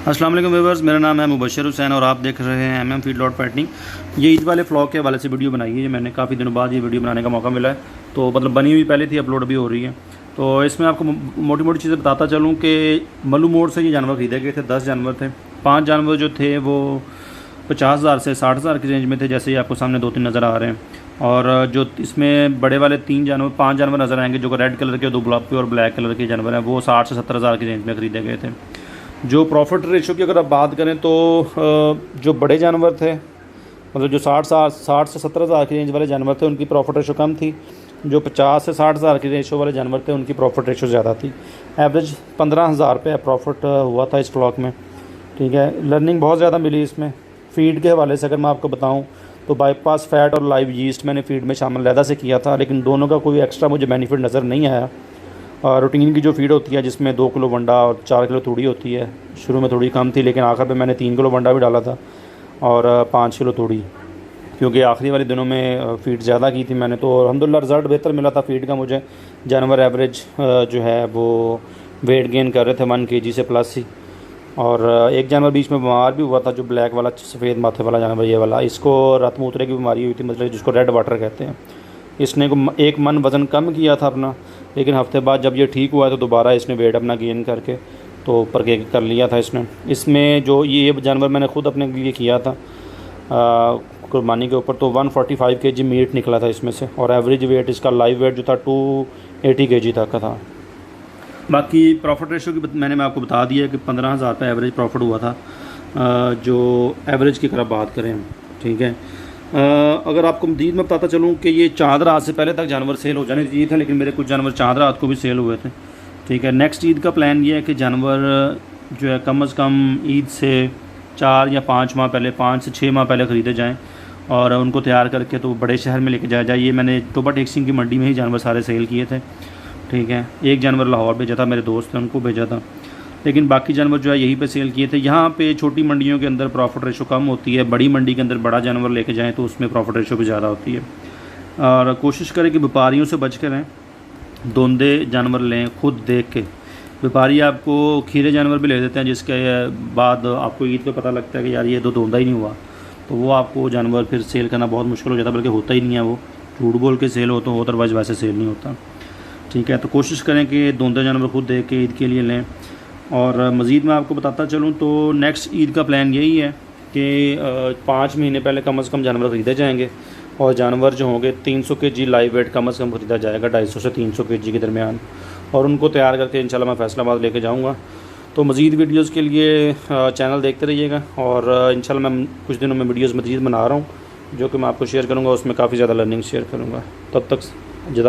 अस्सलाम वालेकुम व्यूअर्स, मेरा नाम है मुबशर हुसैन और आप देख रहे हैं MM फीड लॉट पैटर्निंग। ये ईद वाले फ्लॉग के हवाले से वीडियो बनाई है। मैंने काफ़ी दिनों बाद ये वीडियो बनाने का मौका मिला है, तो मतलब बनी हुई पहले थी, अपलोड भी हो रही है। तो इसमें आपको मोटी मोटी चीज़ें बताता चलूँ कि मल्लू मोड़ से ये जानवर ख़रीदे गए थे। 10 जानवर थे। 5 जानवर जो थे वो 50,000 से 60,000 की रेंज में थे, जैसे ही आपको सामने 2-3 नज़र आ रहे हैं। और जो इसमें बड़े वाले 5 जानवर नज़र आएंगे, जो रेड कलर के, 2 गुलाबी और ब्लैक कलर के जानवर हैं, वो 60 से 70,000 की रेंज में ख़रीदे गए थे। जो प्रॉफिट रेशो की अगर आप बात करें तो जो बड़े जानवर थे, मतलब जो 60 से 70,000 की रेंज वाले जानवर थे, उनकी प्रॉफिट रेशो कम थी। जो 50 से 60,000 की रेशो वाले जानवर थे, उनकी प्रॉफिट रेशो ज़्यादा थी। एवरेज 15,000 रुपये प्रॉफिट हुआ था इस फ्लॉक में। ठीक है, लर्निंग बहुत ज़्यादा मिली इसमें। फ़ीड के हवाले से अगर मैं आपको बताऊँ तो बाईपास फैट और लाइव यीस्ट मैंने फ़ीड में शामिल अलहदा से किया था, लेकिन दोनों का कोई एक्स्ट्रा मुझे बेनिफिट नज़र नहीं आया। रूटीन की जो फ़ीड होती है, जिसमें 2 किलो वंडा और 4 किलो तूड़ी होती है, शुरू में थोड़ी कम थी, लेकिन आखिर में मैंने 3 किलो वंडा भी डाला था और 5 किलो तूड़ी, क्योंकि आखिरी वाले दिनों में फ़ीड ज़्यादा की थी मैंने। तो अल्हम्दुलिल्लाह रिज़ल्ट बेहतर मिला था फ़ीड का मुझे। जानवर एवरेज जो है वो वेट गेन कर रहे थे 1 kg से प्लस ही। और एक जानवर बीच में बीमार भी हुआ था, जो ब्लैक वाला सफ़ेद माथे वाला जानवर, ये वाला, इसको रत मूत्रे की बीमारी हुई थी, मतलब जिसको रेड वाटर कहते हैं। इसने 1 मन वज़न कम किया था अपना, लेकिन हफ्ते बाद जब ये ठीक हुआ तो दोबारा इसने वेट अपना गेन करके तो ऊपर के कर लिया था इसने। इसमें जो ये जानवर मैंने ख़ुद अपने लिए किया था कुर्बानी के ऊपर, तो 145 kg मीट निकला था इसमें से, और एवरेज वेट इसका लाइव वेट जो था 280 kg तक का था। बाकी प्रॉफिट रेशो की मैं आपको बता दिया कि 15,000 रुपये एवरेज प्रॉफिट हुआ था, जो एवरेज की तरफ बात करें। ठीक है, अगर आपको मज़ीद में बताता चलूँ कि ये चाँद रात से पहले तक जानवर सेल हो जाने चाहिए थे, लेकिन मेरे कुछ जानवर चाँद रात को भी सेल हुए थे। ठीक है, नेक्स्ट ईद का प्लान ये है कि जानवर जो है कम से कम ईद से 4 या 5 माह पहले, 5 से 6 माह पहले ख़रीदे जाएँ और उनको तैयार करके तो बड़े शहर में लेके जाया जाए। ये मैंने टोबा टेक्सिंग की मंडी में ही जानवर सारे सेल किए थे। ठीक है, एक जानवर लाहौर भेजा था, मेरे दोस्त ने उनको भेजा था, लेकिन बाकी जानवर जो है यहीं पे सेल किए थे। यहाँ पे छोटी मंडियों के अंदर प्रॉफिट रेशो कम होती है, बड़ी मंडी के अंदर बड़ा जानवर लेके जाएं तो उसमें प्रॉफिट रेशो भी ज़्यादा होती है। और कोशिश करें कि व्यापारियों से बच कर रहें, धोंदे जानवर लें खुद देख के। व्यापारी आपको खीरे जानवर भी ले देते हैं, जिसके बाद आपको ईद पे पता लगता है कि यार ये तो धोंदा ही नहीं हुआ, तो वो आपको जानवर फिर सेल करना बहुत मुश्किल हो जाता है, बल्कि होता ही नहीं है, वो झूठ बोल के सेल हो तो, अदरवाइज़ वैसे सेल नहीं होता। ठीक है, तो कोशिश करें कि धोंदे जानवर खुद देख के ईद के लिए लें। और मज़ीद मैं आपको बताता चलूँ तो नेक्स्ट ईद का प्लान यही है कि 5 महीने पहले कम से कम जानवर ख़रीदे जाएंगे, और जानवर जो होंगे 300 kg लाइव वेट कम से कम ख़रीदा जाएगा, 250 से 300 kg के दरमियान, और उनको तैयार करके इंशाल्लाह मैं फैसलाबाद लेके जाऊँगा। तो मज़ीद वीडियोज़ के लिए चैनल देखते रहिएगा, और इंशाल्लाह मैं कुछ दिनों में वीडियोज़ मज़ीद बना रहा हूँ, जो कि मैं आपको शेयर करूँगा। उसमें काफ़ी ज़्यादा लर्निंग शेयर करूँगा। तब तक